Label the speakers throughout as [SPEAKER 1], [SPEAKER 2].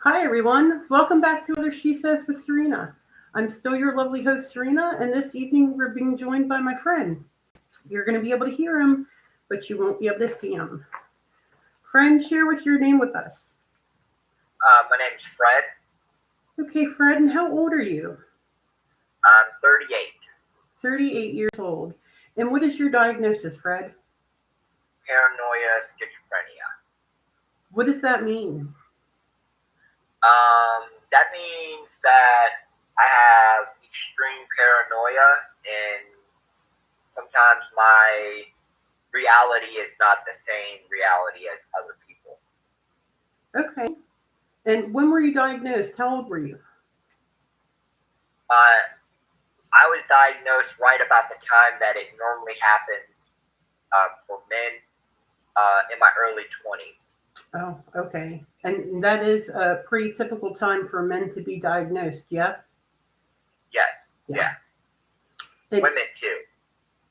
[SPEAKER 1] Hi, everyone. Welcome back to another She Says with Serena. I'm still your lovely host, Serena, and this evening we're being joined by my friend. You're going to be able to hear him, but you won't be able to see him. Friend, share with your name with us.
[SPEAKER 2] My name's Fred.
[SPEAKER 1] Okay, Fred, and how old are you?
[SPEAKER 2] I'm 38.
[SPEAKER 1] 38 years old. And what is your diagnosis, Fred?
[SPEAKER 2] Paranoia, schizophrenia.
[SPEAKER 1] What does that mean?
[SPEAKER 2] That means that I have extreme paranoia, and sometimes my reality is not the same reality as other people.
[SPEAKER 1] Okay. And when were you diagnosed? How old were you?
[SPEAKER 2] I was diagnosed right about the time that it normally happens for men in my early 20s.
[SPEAKER 1] Oh, okay. And that is a pretty typical time for men to be diagnosed, yes?
[SPEAKER 2] Yes,
[SPEAKER 1] Yeah.
[SPEAKER 2] yeah.
[SPEAKER 1] And
[SPEAKER 2] Women too.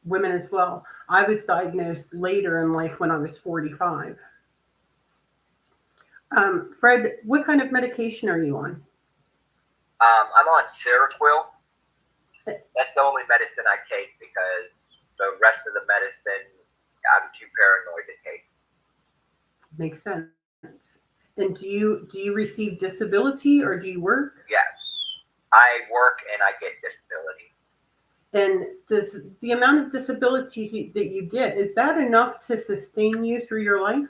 [SPEAKER 1] women as well. I was diagnosed later in life when I was 45. Fred, what kind of medication are you on?
[SPEAKER 2] I'm on Seroquel. That's the only medicine I take because the rest of the medicine I'm too paranoid to take.
[SPEAKER 1] Makes sense. And do you receive disability or do you work?
[SPEAKER 2] Yes, I work and I get disability.
[SPEAKER 1] And does the amount of disability that you get, is that enough to sustain you through your life?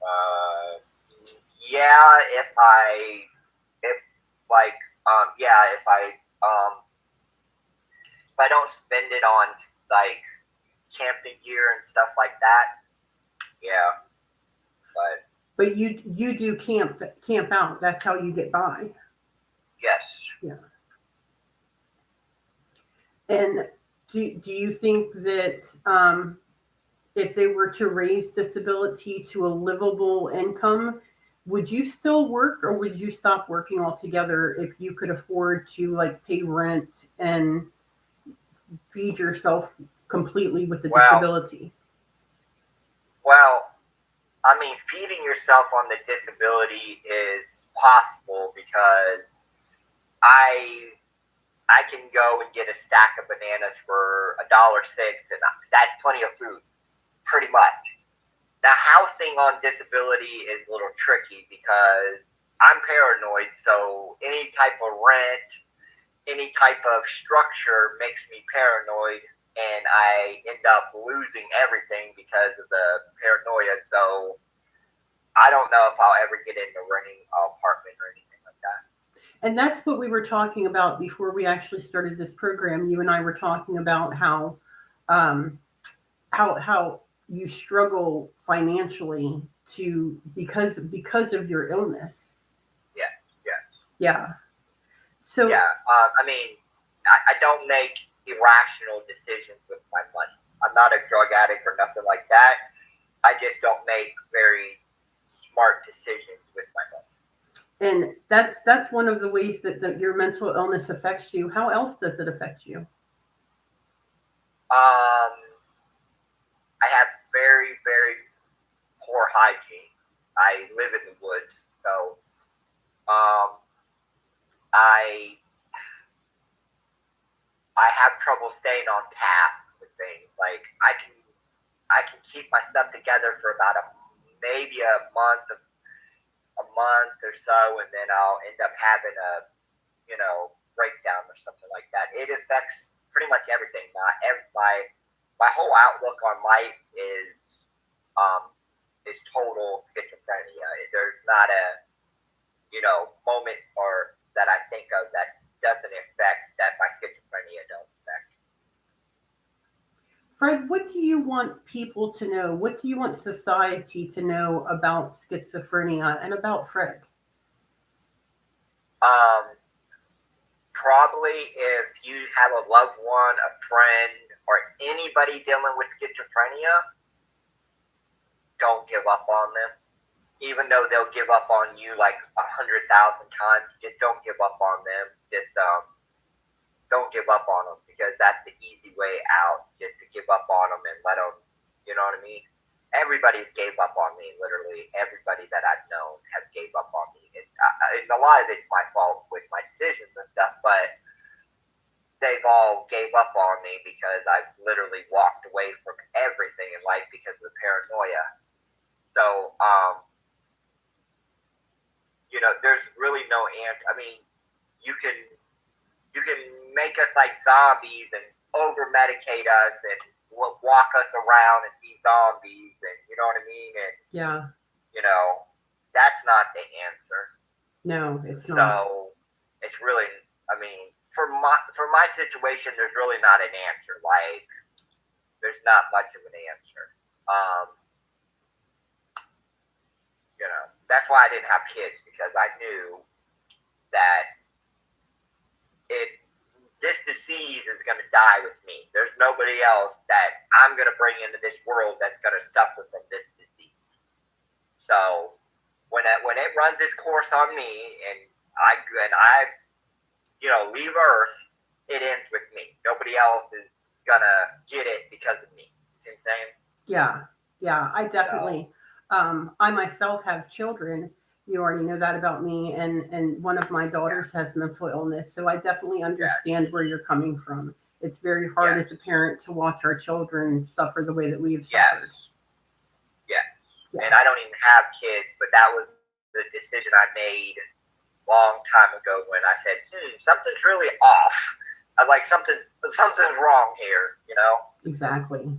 [SPEAKER 2] Uh, yeah, if like yeah, if I don't spend it on like camping gear and stuff like that, yeah. But
[SPEAKER 1] But you do camp out. That's how you get by.
[SPEAKER 2] yes,
[SPEAKER 1] Yeah. And do you think that if they were to raise disability to a livable income, would you still work or would you stop working altogether if you could afford to like pay rent and feed yourself completely with the
[SPEAKER 2] well,
[SPEAKER 1] disability?
[SPEAKER 2] well, I mean, feeding yourself on the disability is possible because I I can go and get a stack of bananas for $1.06, and that's plenty of food, pretty much. Now, housing on disability is a little tricky because I'm paranoid, so any type of rent, any type of structure makes me paranoid, and I end up losing everything because of the paranoia. So I don't know if I'll ever get into renting an apartment or anything like that.
[SPEAKER 1] And that's what we were talking about before we actually started this program. You and I were talking about um, how you struggle financially to because of your illness.
[SPEAKER 2] Yeah, yeah,
[SPEAKER 1] Yeah. So
[SPEAKER 2] yeah. I don't make irrational decisions with my money. I'm not a drug addict or nothing like that. I just don't make very smart decisions with my money.
[SPEAKER 1] and that's one of the ways that your mental illness affects you. How else does it affect you?
[SPEAKER 2] Um, I have very, very poor hygiene. I live in the woods, so um, I I have trouble staying on task with things. Like I can keep my stuff together for about maybe a month or so, and then I'll end up having a breakdown or something like that. It affects pretty much everything. My whole outlook on life um, is total schizophrenia. There's not a moment or that I think of that doesn't affect that my schizophrenia don't affect.
[SPEAKER 1] Fred, what do you want people to know? What do you want society to know about schizophrenia and about Fred?
[SPEAKER 2] Um, Probably if you have a loved one, a friend, or anybody dealing with schizophrenia, don't give up on them. Even though they'll give up on you like 100,000 times, just don't give up on them. Just don't give up on them because that's the easy way out. Just to give up on them and let them, you know what I mean? Everybody's gave up on me. Literally, everybody that I've known has gave up on me. It's lot of it's my fault with my decisions and stuff, but they've all gave up on me because I've literally walked away from everything in life because of the paranoia. So, there's really no answer. I mean, you can make us like zombies and over medicate us and walk us around and be zombies, and you know what I mean? And
[SPEAKER 1] yeah,
[SPEAKER 2] that's not the answer.
[SPEAKER 1] no, it's not.
[SPEAKER 2] So it's really, I mean, for my situation, there's really not an answer. Like, there's not much of an answer. That's why I didn't have kids, because I knew that this disease is going to die with me. There's nobody else that I'm going to bring into this world that's going to suffer from this disease. So when it runs its course on me and I leave Earth, it ends with me. Nobody else is going to get it because of me. See what I'm saying?
[SPEAKER 1] Yeah, I definitely. I myself have children. You already know that about me, and one of my daughters has mental illness, so I definitely understand where you're coming from. It's very hard as a parent to watch our children suffer the way that we've suffered.
[SPEAKER 2] Yes. And I don't even have kids, but that was the decision I made a long time ago when I said, something's really off. I was like, something's wrong here,
[SPEAKER 1] Exactly.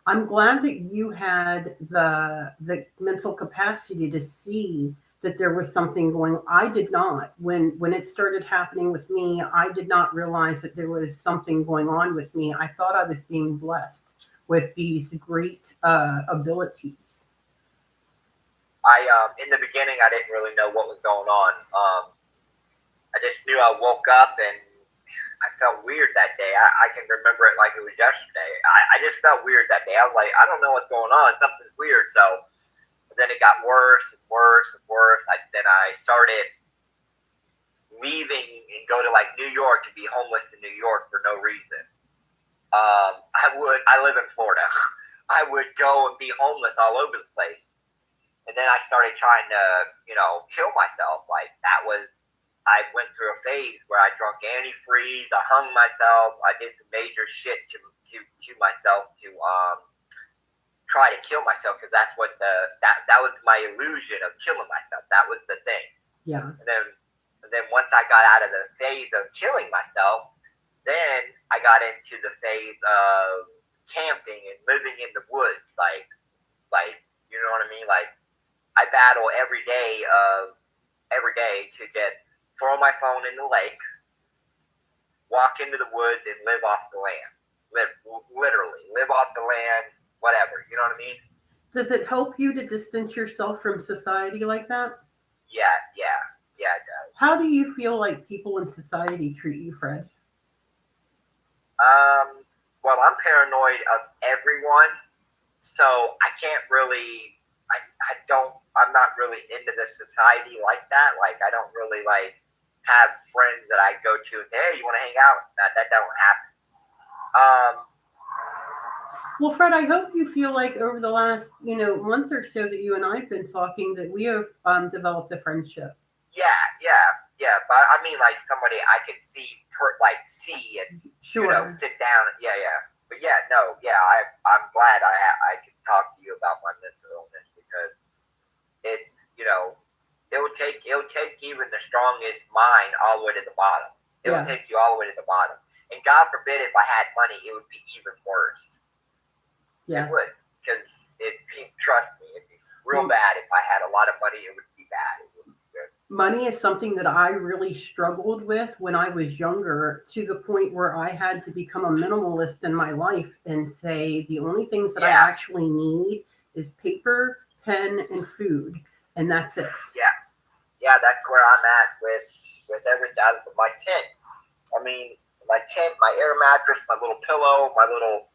[SPEAKER 1] I'm glad that you had the mental capacity to see that there was something going on. I did not. When it started happening with me, I did not realize that there was something going on with me. I thought I was being blessed with these great abilities.
[SPEAKER 2] In the beginning, I didn't really know what was going on. I just knew I woke up and I felt weird that day. I can remember it like it was yesterday. I just felt weird that day. I was like, I don't know what's going on. Something's weird. So then it got worse and worse and worse. Then I started leaving and go to like New York and be homeless in New York for no reason. I live in Florida. I would go and be homeless all over the place. And then I started trying to, kill myself. Like I went through a phase where I drank antifreeze, I hung myself, I did some major shit to myself to try to kill myself, because that's what that was my illusion of killing myself. That was the thing.
[SPEAKER 1] Yeah.
[SPEAKER 2] And then once I got out of the phase of killing myself, then I got into the phase of camping and living in the woods, like you know what I mean? Like I battle every day to just throw my phone in the lake, walk into the woods, and live off the land. Literally live off the land, whatever. You know what I mean?
[SPEAKER 1] Does it help you to distance yourself from society like that?
[SPEAKER 2] Yeah, it does.
[SPEAKER 1] How do you feel like people in society treat you, Fred?
[SPEAKER 2] Well, I'm paranoid of everyone, so I can't really. I'm not really into the society like that. Like, I don't really have friends that I go to and say, hey, you want to hang out? That don't happen.
[SPEAKER 1] Well, Fred, I hope you feel like over the last, month or so that you and I have been talking, that we have developed a friendship.
[SPEAKER 2] Yeah. But I mean, like somebody I could see and
[SPEAKER 1] sure.
[SPEAKER 2] Sit down. Yeah. But I'm glad I could talk to you about my mental illness, because it's it'll take even the strongest mind all the way to the bottom. It will take you all the way to the bottom. And God forbid, if I had money, it would be even worse.
[SPEAKER 1] Yes.
[SPEAKER 2] It would, because trust me, it'd be real bad. If I had a lot of money, it would be bad. It would be good.
[SPEAKER 1] Money is something that I really struggled with when I was younger, to the point where I had to become a minimalist in my life and say the only things that I actually need is paper, pen, and food, and that's it.
[SPEAKER 2] Yeah, that's where I'm at with everything. My tent. I mean, my tent, my air mattress, my little pillow, my little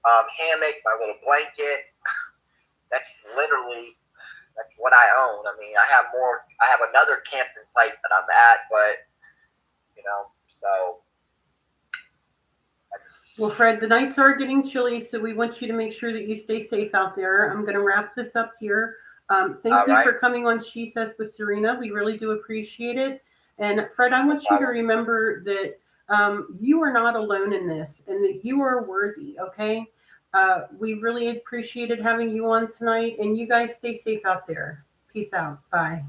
[SPEAKER 2] hammock, my little blanket. That's what I own. I mean, I have another camping site that I'm at, but so.
[SPEAKER 1] Well, Fred, the nights are getting chilly, so we want you to make sure that you stay safe out there. I'm going to wrap this up here. Thank you for coming on She Says with Serena. We really do appreciate it. And Fred, I want you to remember that you are not alone in this and that you are worthy, okay? We really appreciated having you on tonight, and you guys stay safe out there. Peace out. Bye.